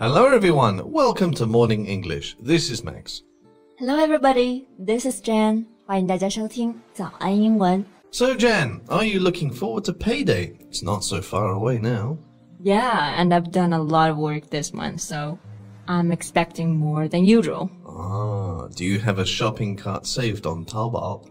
Hello everyone, welcome to Morning English. This is Max. Hello everybody, this is Jan. 欢迎大家收听早安英文。So Jan, are you looking forward to payday? It's not so far away now. Yeah, and I've done a lot of work this month, so I'm expecting more than usual. Ah, do you have a shopping cart saved on Taobao?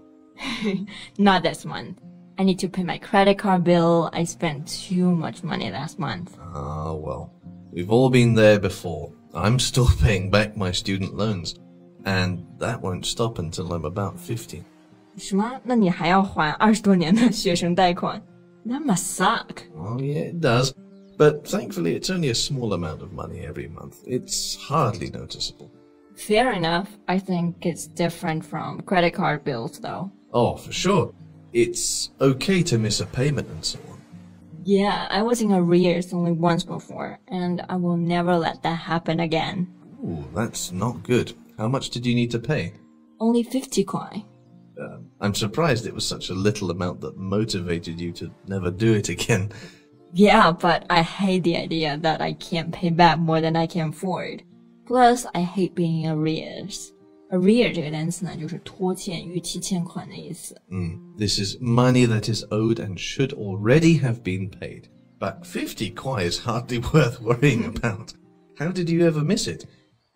Not this month. I need to pay my credit card bill. I spent too much money last month. Ah, well, we've all been there before. I'm still paying back my student loans, and that won't stop until I'm about 50. 什么？那你还要还20多年的学生贷款？ That must suck. Oh yeah, it does. But thankfully it's only a small amount of money every month. It's hardly noticeable. Fair enough. I think it's different from credit card bills, though. Oh, for sure. It's okay to miss a payment and so on. Yeah, I was in arrears only once before, and I will never let that happen again. Ooh, that's not good. How much did you need to pay? Only 50 kwai. I'm surprised it was such a little amount that motivated you to never do it again. Yeah, but I hate the idea that I can't pay back more than I can afford. Plus, I hate being in arrears. Arrear 这个单词呢，就是拖欠、逾期欠款的意思。This is money that is owed and should already have been paid. But 50 kwai is hardly worth worrying about. How did you ever miss it?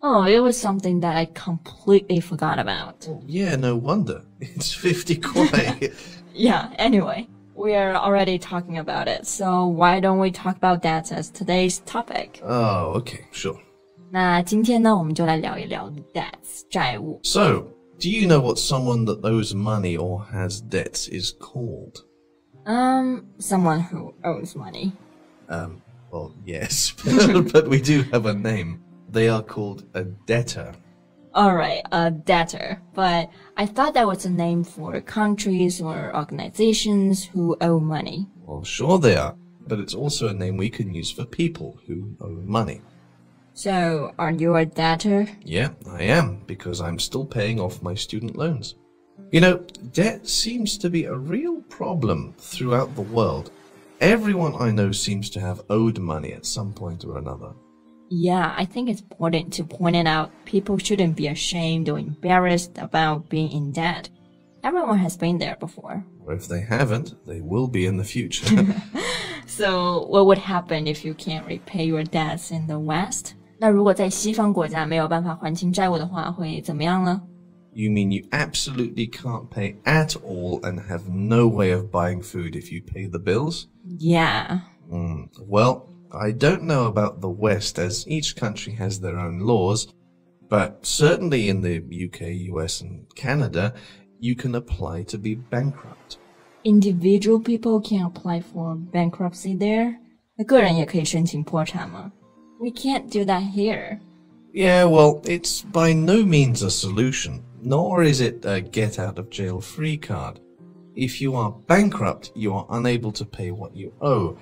Oh, it was something that I completely forgot about. Yeah, no wonder. It's 50 kwai. Yeah, anyway, we are already talking about it, so why don't we talk about that as today's topic? Oh, okay, sure. 那今天呢，我们就来聊一聊 debts 债务。 So, do you know what someone that owes money or has debts is called? Someone who owes money. Well, yes, but we do have a name. They are called a debtor. Alright, a debtor. But I thought that was a name for countries or organizations who owe money. Well, sure they are, but it's also a name we can use for people who owe money. So, are you a debtor? Yeah, I am, because I'm still paying off my student loans. You know, debt seems to be a real problem throughout the world. Everyone I know seems to have owed money at some point or another. Yeah, I think it's important to point it out. People shouldn't be ashamed or embarrassed about being in debt. Everyone has been there before. Or if they haven't, they will be in the future. So, what would happen if you can't repay your debts in the West? 那如果在西方国家没有办法还清债务的话，会怎么样呢？ You mean you absolutely can't pay at all and have no way of buying food if you pay the bills? Yeah. Well, I don't know about the West as each country has their own laws, but certainly in the UK, US and Canada, you can apply to be bankrupt. Individual people can apply for bankruptcy there? 那个人也可以申请破产吗？ We can't do that here. Yeah, well, it's by no means a solution, nor is it a get-out-of-jail-free card. If you are bankrupt, you are unable to pay what you owe,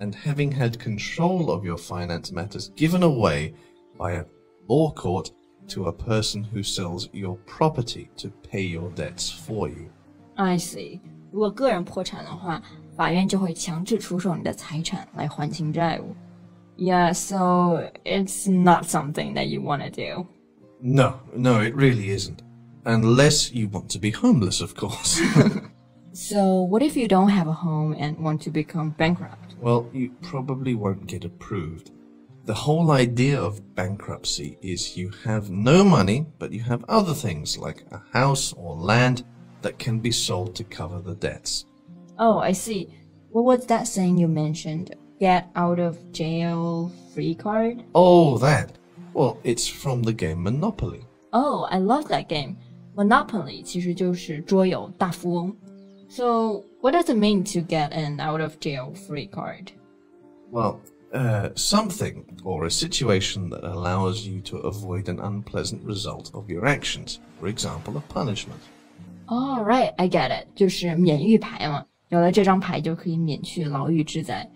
and having had control of your finance matters given away by a law court to a person who sells your property to pay your debts for you. I see. 如果个人破产的话，法院就会强制出售你的财产来还清债务。Yeah, so it's not something that you want to do. No, it really isn't. Unless you want to be homeless, of course. So what if you don't have a home and want to become bankrupt? Well, you probably won't get approved. The whole idea of bankruptcy is you have no money, but you have other things like a house or land that can be sold to cover the debts. Oh, I see. What was that saying you mentioned? Get out of jail free card? Oh, that. Well, it's from the game Monopoly. Oh, I love that game. Monopoly 其实就是桌游大富翁。So, what does it mean to get an out of jail free card? Well, something or a situation that allows you to avoid an unpleasant result of your actions. For example, a punishment. Oh, right, I get it. 就是免狱牌嘛。有了这张牌就可以免去牢狱之灾。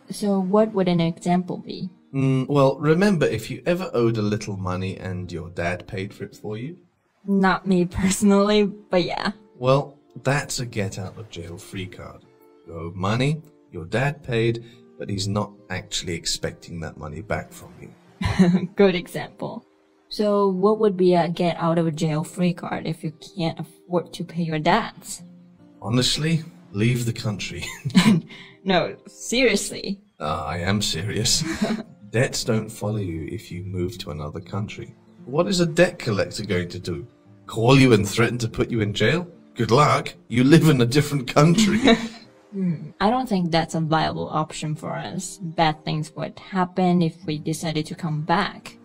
So what would an example be? Well, remember if you ever owed a little money and your dad paid for it for you? Not me personally, but yeah. Well, that's a get out of jail free card. You owe money, your dad paid, but he's not actually expecting that money back from you. Good example. So what would be a get out of jail free card if you can't afford to pay your debts? Honestly, leave the country. No, seriously. I am serious. Debts don't follow you if you move to another country. What is a debt collector going to do? Call you and threaten to put you in jail? Good luck. You live in a different country. I don't think that's a viable option for us. Bad things would happen if we decided to come back.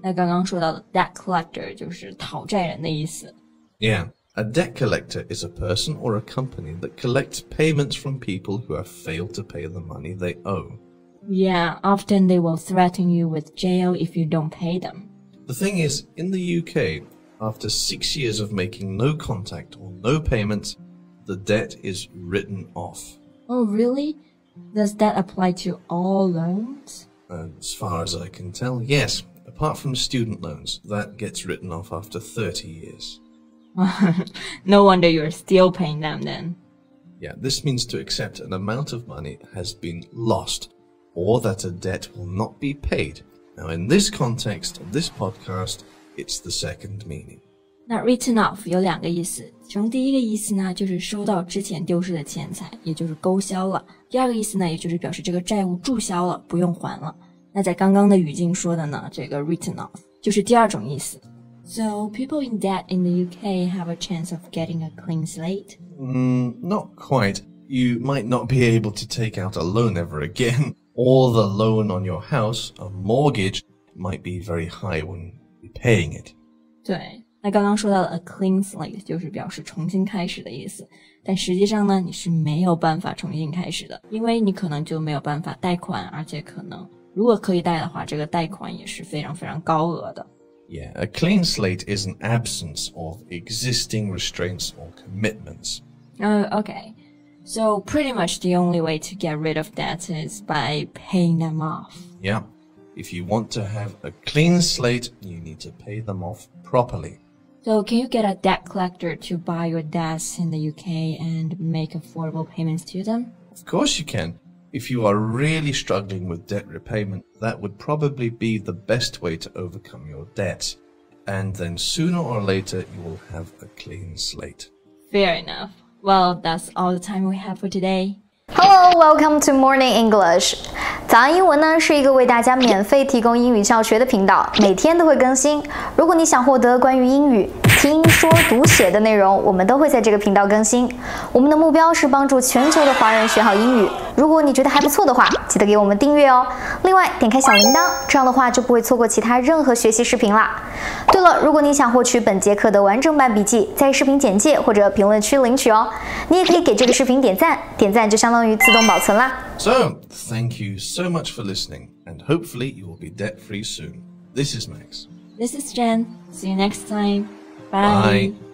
那刚刚说到的 debt collector 就是讨债人的意思。Yeah. A debt collector is a person or a company that collects payments from people who have failed to pay the money they owe. Yeah, often they will threaten you with jail if you don't pay them. The thing is, in the UK, after 6 years of making no contact or no payments, the debt is written off. Oh, really? Does that apply to all loans? As far as I can tell, yes. Apart from student loans, that gets written off after 30 years. No wonder you're still paying them then. Yeah, this means to accept an amount of money has been lost, or that a debt will not be paid. Now, in this context of this podcast, it's the second meaning. 那 written off 有两个意思，其中第一个意思呢，就是收到之前丢失的钱财，也就是勾销了；第二个意思呢，也就是表示这个债务注销了，不用还了。那在刚刚的语境说的呢，这个 written off 就是第二种意思。So people in debt in the UK have a chance of getting a clean slate? Not quite. You might not be able to take out a loan ever again, or the loan on your house, a mortgage, might be very high when you're paying it. 对，那刚刚说到的 a clean slate 就是表示重新开始的意思，但实际上呢，你是没有办法重新开始的，因为你可能就没有办法贷款，而且可能如果可以贷的话，这个贷款也是非常非常高额的。Yeah, a clean slate is an absence of existing restraints or commitments. Okay. So pretty much the only way to get rid of debt is by paying them off. Yeah. If you want to have a clean slate, you need to pay them off properly. So can you get a debt collector to buy your debts in the UK and make affordable payments to them? Of course you can. If you are really struggling with debt repayment, that would probably be the best way to overcome your debts. And then sooner or later, you will have a clean slate. Fair enough. Well, that's all the time we have for today. Hello, welcome to Morning English. 早安英文呢是一个为大家免费提供英语教学的频道，每天都会更新。如果你想获得关于英语听说读写的内容，我们都会在这个频道更新。我们的目标是帮助全球的华人学好英语。如果你觉得还不错的话，记得给我们订阅哦。另外，点开小铃铛，这样的话就不会错过其他任何学习视频啦。对了，如果你想获取本节课的完整版笔记，在视频简介或者评论区领取哦。你也可以给这个视频点赞，点赞就相当于自动保存啦。So, thank you so much for listening, and hopefully you will be debt-free soon. This is Max. This is Jen. See you next time. Bye. Bye.